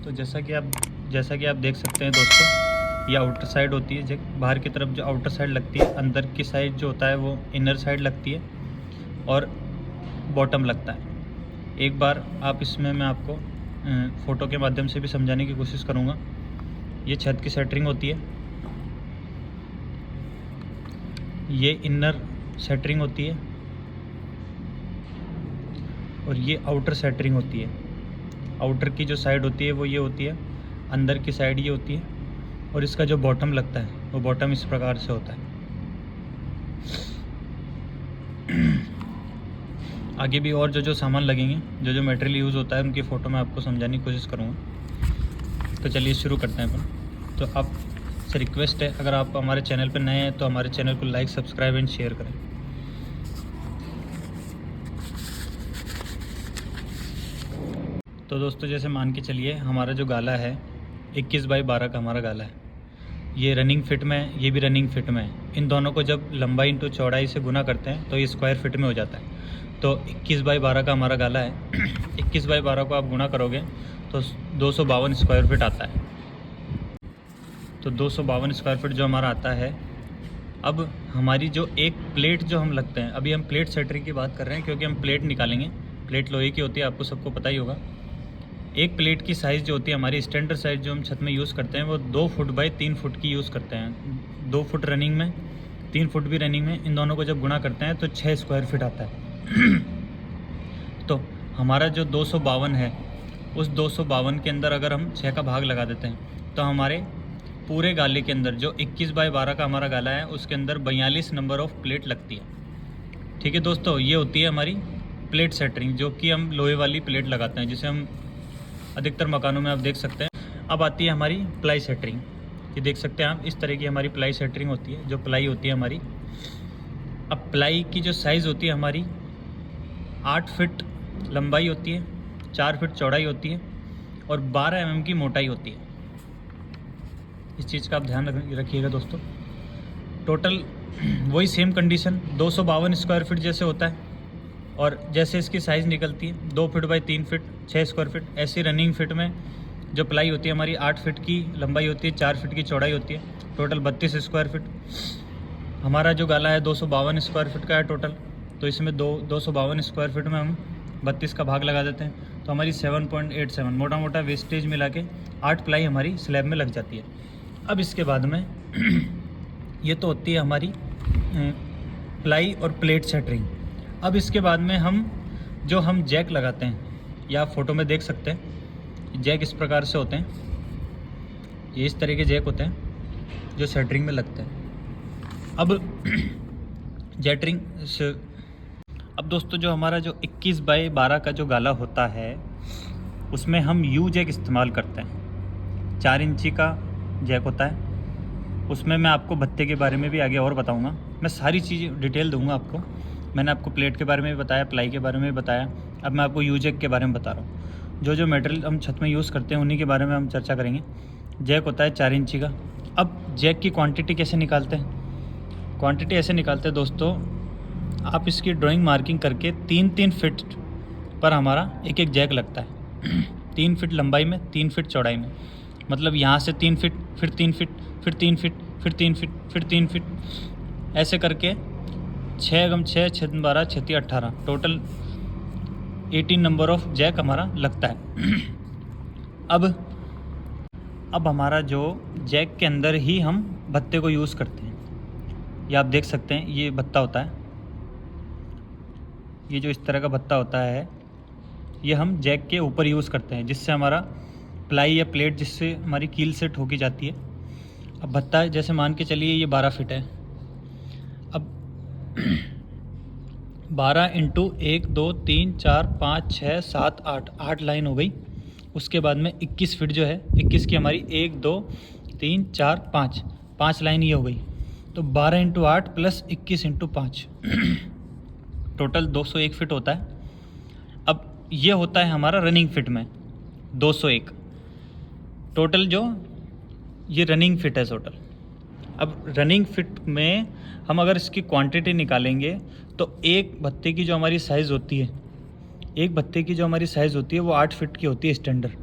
तो जैसा कि आप देख सकते हैं दोस्तों, ये आउटर साइड होती है। बाहर की तरफ जो आउटर साइड लगती है, अंदर की साइड जो होता है वो इनर साइड लगती है और बॉटम लगता है। एक बार आप इसमें मैं आपको फ़ोटो के माध्यम से भी समझाने की कोशिश करूँगा। ये छत की सेंटरिंग होती है, ये इनर सेंटरिंग होती है और ये आउटर सेंटरिंग होती है। आउटर की जो साइड होती है वो ये होती है, अंदर की साइड ये होती है और इसका जो बॉटम लगता है वो बॉटम इस प्रकार से होता है। आगे भी और जो सामान लगेंगे, जो मटेरियल यूज़ होता है, उनकी फ़ोटो मैं आपको समझाने की कोशिश करूँगा। तो चलिए शुरू करते हैं अपन। तो आपसे रिक्वेस्ट है, अगर आप हमारे चैनल पर नए हैं तो हमारे चैनल को लाइक, सब्सक्राइब एंड शेयर करें। तो दोस्तों जैसे मान के चलिए, हमारा जो गाला है 21 बाई 12 का हमारा गाला है। ये रनिंग फिट में है, ये भी रनिंग फिट में है। इन दोनों को जब लंबाई इंटू चौड़ाई से गुना करते हैं तो ये स्क्वायर फिट में हो जाता है। तो 21 बाई 12 का हमारा गाला है। 21 बाई 12 को आप गुना करोगे तो 252 स्क्वायर फिट आता है। तो 252 स्क्वायर फिट जो हमारा आता है, अब हमारी जो एक प्लेट जो हम लगते हैं, अभी हम प्लेट सेंटरिंग की बात कर रहे हैं क्योंकि हम प्लेट निकालेंगे। प्लेट लोहे की होती है, आपको सबको पता ही होगा। एक प्लेट की साइज़ जो होती है, हमारी स्टैंडर्ड साइज़ जो हम छत में यूज़ करते हैं वो 2 फुट बाई 3 फुट की यूज़ करते हैं। 2 फुट रनिंग में, 3 फुट भी रनिंग में, इन दोनों को जब गुणा करते हैं तो 6 स्क्वायर फिट आता है। तो हमारा जो 252 है, उस 252 के अंदर अगर हम 6 का भाग लगा देते हैं तो हमारे पूरे गाले के अंदर जो 21 बाई 12 का हमारा गाला है, उसके अंदर 42 नंबर ऑफ़ प्लेट लगती है। ठीक है दोस्तों, ये होती है हमारी प्लेट सेंटरिंग, जो कि हम लोहे वाली प्लेट लगाते हैं, जिसे हम अधिकतर मकानों में आप देख सकते हैं। अब आती है हमारी प्लाई सेंटरिंग। ये देख सकते हैं आप, इस तरह की हमारी प्लाई सेंटरिंग होती है, जो प्लाई होती है हमारी। अब प्लाई की जो साइज़ होती है हमारी 8 फिट लंबाई होती है, 4 फिट चौड़ाई होती है और 12 mm की मोटाई होती है। इस चीज़ का आप ध्यान रखिएगा दोस्तों। टोटल वही सेम कंडीशन 252 स्क्वायर फिट जैसे होता है, और जैसे इसकी साइज़ निकलती है 2 fit by 3 fit 6 square feet, ऐसी रनिंग फिट में जो प्लाई होती है हमारी 8 फिट की लंबाई होती है, 4 फिट की चौड़ाई होती है, टोटल 32 स्क्वायर फिट। हमारा जो गाला है 252 स्क्वायर फिट का है टोटल। तो इसमें 252 स्क्वायर फिट में हम 32 का भाग लगा देते हैं तो हमारी 7.87 मोटा मोटा वेस्टेज मिला के 8 प्लाई हमारी स्लैब में लग जाती है। अब इसके बाद में ये तो होती है हमारी प्लाई और प्लेट सेंटरिंग। अब इसके बाद में हम जैक लगाते हैं, या आप फोटो में देख सकते हैं। जैक इस प्रकार से होते हैं, ये इस तरह के जैक होते हैं जो सेंटरिंग में लगते हैं। अब अब दोस्तों जो हमारा जो 21 बाई 12 का जो गाला होता है, उसमें हम यू जैक इस्तेमाल करते हैं। 4 इंची का जैक होता है। उसमें मैं आपको भत्ते के बारे में भी आगे और बताऊंगा। मैं सारी चीज़ डिटेल दूंगा आपको। मैंने आपको प्लेट के बारे में भी बताया, प्लाई के बारे में भी बताया। अब मैं आपको यू जैक के बारे में बता रहा हूँ। जो मटेरियल हम छत में यूज़ करते हैं उन्हीं के बारे में हम चर्चा करेंगे। जैक होता है 4 इंची का। अब जैक की क्वांटिटी कैसे निकालते हैं? क्वांटिटी ऐसे निकालते हैं दोस्तों, आप इसकी ड्राइंग मार्किंग करके 3-3 फिट पर हमारा एक जैक लगता है। 3 फिट लंबाई में, 3 फिट चौड़ाई में, मतलब यहाँ से 3 फिट, फिर 3 फिट, फिर 3 फिट, फिर 3 फिट, फिर 3 फिट, ऐसे करके 6 × 6 = 6 × 12 = 18, टोटल 18 नंबर ऑफ जैक हमारा लगता है। अब हमारा जो जैक के अंदर ही हम भत्ते को यूज़ करते हैं। ये आप देख सकते हैं, ये भत्ता होता है। ये जो इस तरह का भत्ता होता है, ये हम जैक के ऊपर यूज़ करते हैं, जिससे हमारा प्लाई या प्लेट जिससे हमारी कील से ठोकी जाती है। अब भत्ता जैसे मान के चलिए ये 12 फिट है। अब 12 × 1 2 3 4 5 6 7 8 लाइन हो गई। उसके बाद में 21 फिट जो है, 21 की हमारी 1 2 3 4 5 लाइन ये हो गई। तो 12 × 8 + 21 × 5 टोटल 201 फिट होता है। अब ये होता है हमारा रनिंग फिट में 201 टोटल, जो ये रनिंग फिट है टोटल। अब रनिंग फिट में हम अगर इसकी क्वांटिटी निकालेंगे तो एक भत्ते की जो हमारी साइज़ होती है, वो 8 फिट की होती है स्टैंडर्ड।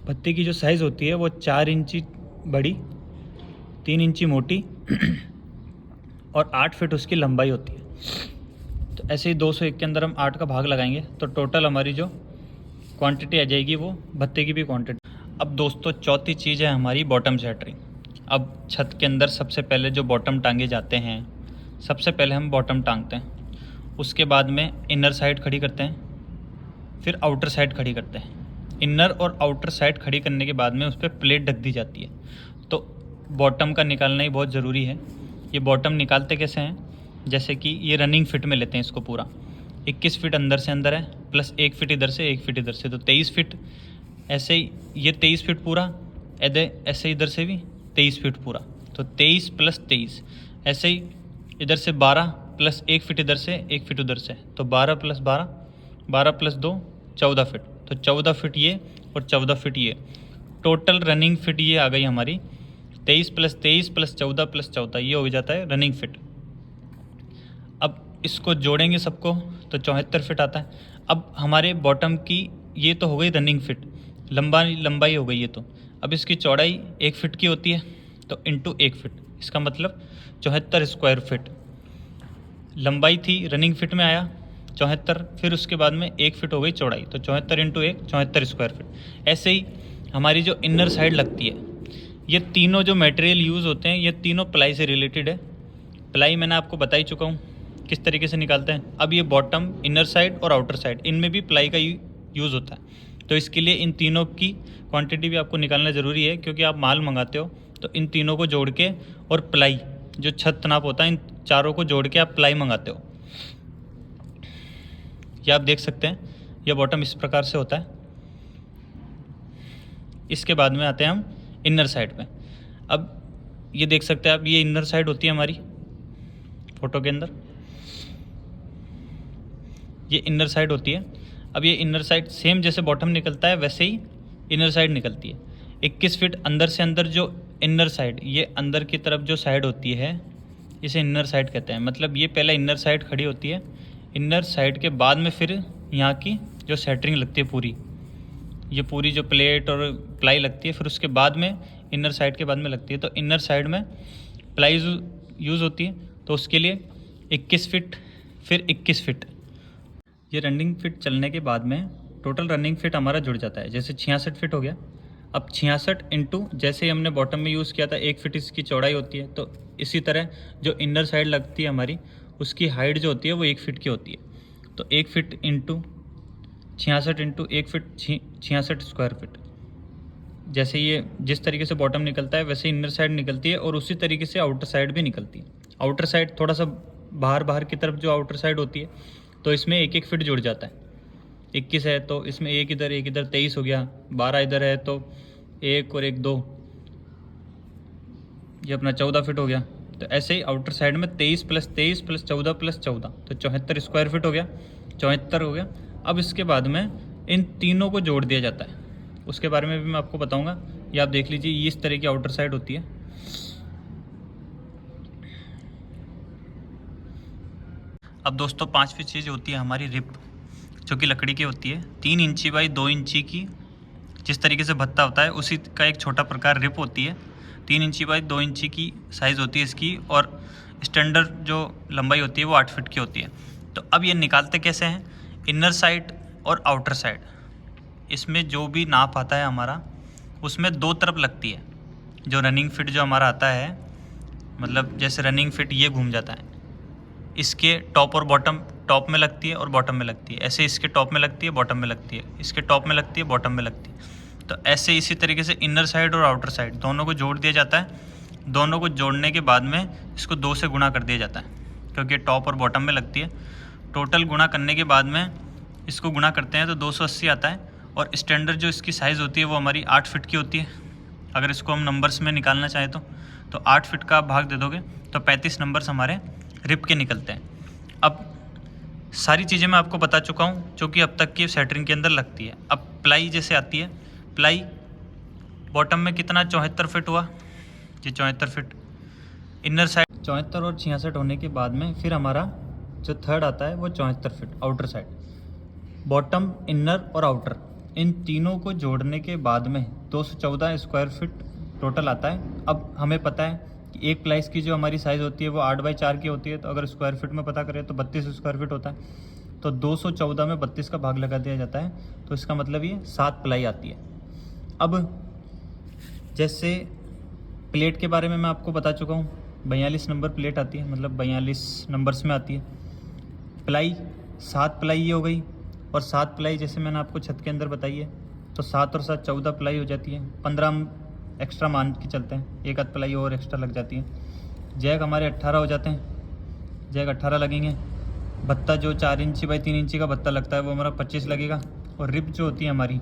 भत्ते की जो साइज़ होती है वो 4 इंची बड़ी, 3 इंची मोटी और 8 फीट उसकी लंबाई होती है। तो ऐसे ही 201 के अंदर हम 8 का भाग लगाएंगे तो टोटल हमारी जो क्वांटिटी आ जाएगी वो भत्ते की भी क्वांटिटी। अब दोस्तों चौथी चीज़ है हमारी बॉटम शटरिंग। अब छत के अंदर सबसे पहले जो बॉटम टांगे जाते हैं, सबसे पहले हम बॉटम टांगते हैं, उसके बाद में इनर साइड खड़ी करते हैं, फिर आउटर साइड खड़ी करते हैं। इनर और आउटर साइड खड़ी करने के बाद में उस पर प्लेट ढक दी जाती है। तो बॉटम का निकालना ही बहुत ज़रूरी है। ये बॉटम निकालते कैसे हैं, जैसे कि ये रनिंग फिट में लेते हैं इसको पूरा। 21 फीट अंदर से अंदर है, प्लस 1 फीट इधर से 1 फीट इधर से, तो 23 फीट। ऐसे ही ये 23 फीट पूरा, ऐसे इधर से भी 23 फीट पूरा, तो 23 प्लस 23। ऐसे ही इधर से 12 प्लस 1 फीट इधर से 1 फीट उधर से, तो 12 प्लस 12, 12 प्लस 2 14 फीट, तो 14 फीट ये और 14 फीट ये। टोटल रनिंग फिट ये आ गई हमारी 23 प्लस 23 प्लस 14 प्लस 14, ये हो जाता है रनिंग फिट। अब इसको जोड़ेंगे सबको तो 74 फिट आता है। अब हमारे बॉटम की ये तो हो गई रनिंग फिट, लंबाई हो गई ये तो। अब इसकी चौड़ाई 1 फिट की होती है, तो इंटू 1 फिट, इसका मतलब 74 स्क्वायर फिट। लंबाई थी रनिंग फिट में आया 74, फिर उसके बाद में 1 फिट हो गई चौड़ाई, तो 74 इंटू 1 74 स्क्वायर फिट। ऐसे ही हमारी जो इनर साइड लगती है, ये तीनों जो मटेरियल यूज़ होते हैं ये तीनों प्लाई से रिलेटेड है। प्लाई मैंने आपको बता ही चुका हूँ किस तरीके से निकालते हैं। अब ये बॉटम, इनर साइड और आउटर साइड, इनमें भी प्लाई का यूज़ होता है। तो इसके लिए इन तीनों की क्वांटिटी भी आपको निकालना ज़रूरी है, क्योंकि आप माल मंगाते हो तो इन तीनों को जोड़ के, और प्लाई जो छत नाप होता है, इन चारों को जोड़ के आप प्लाई मंगाते हो। ये आप देख सकते हैं, यह बॉटम इस प्रकार से होता है। इसके बाद में आते हैं हम इनर साइड पे। अब ये देख सकते हैं आप, ये इनर साइड होती है हमारी फोटो के अंदर, ये इनर साइड होती है। अब ये इनर साइड सेम जैसे बॉटम निकलता है वैसे ही इनर साइड निकलती है। 21 फीट अंदर से अंदर जो इनर साइड, ये अंदर की तरफ जो साइड होती है इसे इनर साइड कहते हैं। मतलब ये पहले इनर साइड खड़ी होती है, इनर साइड के बाद में फिर यहाँ की जो सेटरिंग लगती है पूरी, ये पूरी जो प्लेट और प्लाई लगती है, फिर उसके बाद में इनर साइड के बाद में लगती है। तो इनर साइड में प्लाई यूज़ होती है, तो उसके लिए 21 फीट फिर 21 फीट। ये रनिंग फिट चलने के बाद में टोटल रनिंग फिट हमारा जुड़ जाता है। जैसे 66 फिट हो गया। अब 66 इंटू, जैसे ही हमने बॉटम में यूज़ किया था 1 फीट इसकी चौड़ाई होती है, तो इसी तरह जो इनर साइड लगती है हमारी, उसकी हाइट जो होती है वो 1 फीट की होती है। तो 1 feet into 66 into 1 feet 66 square feet. जैसे ये जिस तरीके से बॉटम निकलता है वैसे इनर साइड निकलती है, और उसी तरीके से आउटर साइड भी निकलती है। आउटर साइड थोड़ा सा बाहर की तरफ जो आउटर साइड होती है, तो इसमें 1-1 फीट जुड़ जाता है। 21 है तो इसमें एक इधर 23 हो गया, 12 इधर है तो 1 और 1 2, ये अपना 14 फीट हो गया। तो ऐसे ही आउटर साइड में 23 प्लस 23 प्लस 14 प्लस 14, तो 74 स्क्वायर फीट हो गया, 74 हो गया। अब इसके बाद में इन तीनों को जोड़ दिया जाता है, उसके बारे में भी मैं आपको बताऊंगा। ये आप देख लीजिए, ये इस तरह की आउटर साइड होती है। अब दोस्तों 5वीं चीज़ होती है हमारी रिप, जो कि लकड़ी की होती है। 3 इंची बाई 2 इंची की, जिस तरीके से भत्ता होता है उसी का एक छोटा प्रकार रिप होती है। 3 इंची बाई 2 इंची की साइज़ होती है इसकी, और स्टैंडर्ड जो लंबाई होती है वो 8 फीट की होती है। तो अब ये निकालते कैसे हैं, इनर साइड और आउटर साइड, इसमें जो भी नाप आता है हमारा उसमें 2 तरफ लगती है। जो रनिंग फिट जो हमारा आता है, मतलब जैसे रनिंग फिट ये घूम जाता है, इसके टॉप और बॉटम, टॉप में लगती है और बॉटम में लगती है। ऐसे इसके टॉप में लगती है, बॉटम में लगती है, इसके टॉप में लगती है, बॉटम में लगती है। तो ऐसे इसी तरीके से इनर साइड और आउटर साइड दोनों को जोड़ दिया जाता है। दोनों को जोड़ने के बाद में इसको 2 से गुणा कर दिया जाता है, क्योंकि टॉप और बॉटम में लगती है। टोटल गुणा करने के बाद में इसको गुणा करते हैं तो 280 आता है। और स्टैंडर्ड जो इसकी साइज़ होती है वो हमारी 8 फीट की होती है। अगर इसको हम नंबर्स में निकालना चाहें तो 8 फीट का आप भाग दे दोगे तो 35 नंबर्स हमारे रिप के निकलते हैं। अब सारी चीज़ें मैं आपको बता चुका हूँ जो कि अब तक की सेटरिंग के अंदर लगती है। अब प्लाई जैसे आती है, प्लाई बॉटम में कितना 74 फीट हुआ, ये 74 फीट। इनर साइड 74 और 66 होने के बाद में फिर हमारा जो थर्ड आता है वो 74 feet outer side. Bottom, inner और आउटर इन तीनों को जोड़ने के बाद में 214 स्क्वायर फीट टोटल आता है। अब हमें पता है कि एक प्लाई की जो हमारी साइज़ होती है वो 8x4 की होती है, तो अगर स्क्वायर फीट में पता करें तो 32 स्क्वायर फीट होता है। तो 214 में 32 का भाग लगा दिया जाता है, तो इसका मतलब ये 7 प्लाई आती है। अब जैसे प्लेट के बारे में मैं आपको बता चुका हूँ, 42 नंबर प्लेट आती है, मतलब 42 नंबर्स में आती है। प्लाई 7 प्लाई ये हो गई, और 7 प्लाई जैसे मैंने आपको छत के अंदर बताई है, तो 7 और 7 14 प्लाई हो जाती है। 15 हम एक्स्ट्रा मान के चलते हैं, एक आध प्लाई और एक्स्ट्रा लग जाती है। जैक हमारे 18 हो जाते हैं, जैक 18 लगेंगे। भत्ता जो 4 इंची बाई 3 इंची का भत्ता लगता है वो हमारा 25 लगेगा। और रिप जो होती है हमारी,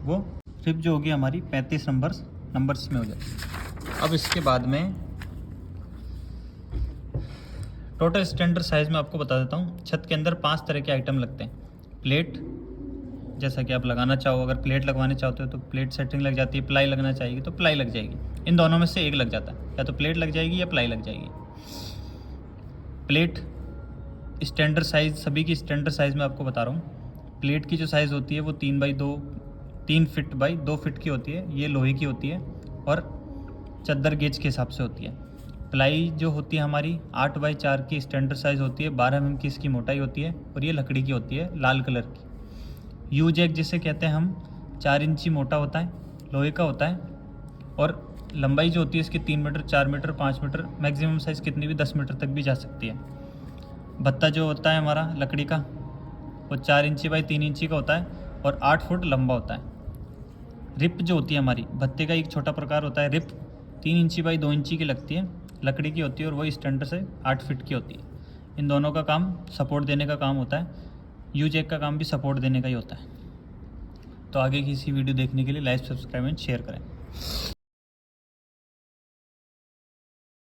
वो रिप जो होगी हमारी 35 नंबर्स में हो जाती है। अब इसके बाद में टोटल स्टैंडर्ड साइज़ में आपको बता देता हूँ। छत के अंदर 5 तरह के आइटम लगते हैं। प्लेट, जैसा कि आप लगाना चाहो, अगर प्लेट लगवाने चाहते हो तो प्लेट सेटिंग लग जाती है। प्लाई लगना चाहिए तो प्लाई लग जाएगी। इन दोनों में से एक लग जाता है, या तो प्लेट लग जाएगी या प्लाई लग जाएगी। प्लेट स्टैंडर्ड साइज़, सभी की स्टैंडर्ड साइज़ में आपको बता रहा हूँ। प्लेट की जो साइज़ होती है वो 3 फीट बाई 2 फीट की होती है, ये लोहे की होती है और चद्दर गेज के हिसाब से होती है। प्लाई जो होती है हमारी 8x4 की स्टैंडर्ड साइज़ होती है, 12 mm की इसकी मोटाई होती है, और ये लकड़ी की होती है, लाल कलर की। यू जैक जिसे कहते हैं हम, 4 इंची मोटा होता है, लोहे का होता है, और लंबाई जो होती है इसकी 3 metre, 4 metre, 5 metre, maximum size कितनी भी 10 मीटर तक भी जा सकती है। भत्ता जो होता है हमारा लकड़ी का, वो 4 इंची बाई 3 इंची का होता है और 8 फुट लंबा होता है। रिप जो होती है हमारी, भत्ते का एक छोटा प्रकार होता है रिप, 3 इंची बाई 2 इंची की लगती है, लकड़ी की होती है, और वही स्टैंडर्ड से 8 फीट की होती है। इन दोनों का काम सपोर्ट देने का काम होता है। यू जैक का काम भी सपोर्ट देने का ही होता है। तो आगे की इसी वीडियो देखने के लिए लाइक, सब्सक्राइब एंड शेयर करें।